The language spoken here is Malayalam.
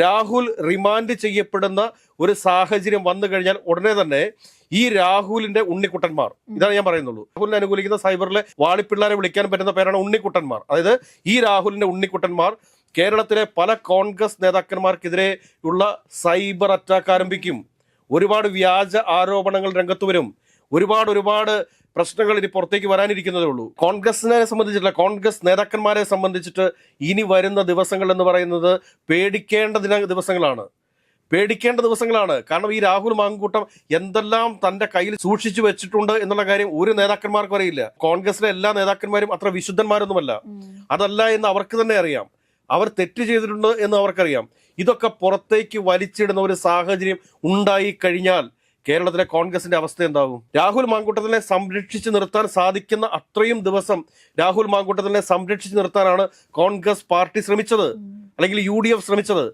രാഹുൽ റിമാൻഡ് ചെയ്യപ്പെടുന്ന ഒരു സാഹചര്യം വന്നു കഴിഞ്ഞാൽ ഉടനെ തന്നെ ഈ രാഹുലിന്റെ ഉണ്ണിക്കുട്ടന്മാർ, ഇതാണ് ഞാൻ പറയുന്നുള്ളൂ, രാഹുലിനെ അനുകൂലിക്കുന്ന സൈബറിലെ വാളിപ്പിള്ളാരെ വിളിക്കാൻ പറ്റുന്ന പേരാണ് ഉണ്ണിക്കുട്ടന്മാർ. അതായത് ഈ രാഹുലിന്റെ ഉണ്ണിക്കുട്ടന്മാർ കേരളത്തിലെ പല കോൺഗ്രസ് നേതാക്കന്മാർക്കെതിരെ ഉള്ള സൈബർ അറ്റാക്ക് ആരംഭിക്കും. ഒരുപാട് വ്യാജ ആരോപണങ്ങൾ രംഗത്ത് വരും. ഒരുപാട് പ്രശ്നങ്ങൾ ഇനി പുറത്തേക്ക് വരാനിരിക്കുന്നതേ ഉള്ളൂ. കോൺഗ്രസിനെ സംബന്ധിച്ചിട്ടുള്ള കോൺഗ്രസ് നേതാക്കന്മാരെ സംബന്ധിച്ചിട്ട് ഇനി വരുന്ന ദിവസങ്ങൾ എന്ന് പറയുന്നത് പേടിക്കേണ്ട ദിവസങ്ങളാണ്. കാരണം ഈ രാഹുൽ മാങ്കൂട്ടം എന്തെല്ലാം തന്റെ കയ്യിൽ സൂക്ഷിച്ചു വെച്ചിട്ടുണ്ട് എന്നുള്ള കാര്യം ഒരു നേതാക്കന്മാർക്കും അറിയില്ല. കോൺഗ്രസിലെ എല്ലാ നേതാക്കന്മാരും അത്ര വിശുദ്ധന്മാരൊന്നുമല്ല. അതല്ല എന്ന് അവർക്ക് തന്നെ അറിയാം. അവർ തെറ്റ് ചെയ്തിട്ടുണ്ട് എന്ന് അവർക്കറിയാം. ഇതൊക്കെ പുറത്തേക്ക് വലിച്ചിടുന്ന ഒരു സാഹചര്യം ഉണ്ടായി കഴിഞ്ഞാൽ കേരളത്തിലെ കോൺഗ്രസിന്റെ അവസ്ഥ എന്താകും? രാഹുൽ മാങ്കൂട്ടത്തിനെ സംരക്ഷിച്ചു നിർത്താൻ സാധിക്കുന്ന അത്രയും ദിവസം രാഹുൽ മാങ്കൂട്ടത്തിനെ സംരക്ഷിച്ചു നിർത്താനാണ് കോൺഗ്രസ് പാർട്ടി ശ്രമിച്ചത്, അല്ലെങ്കിൽ UDF ശ്രമിച്ചത്.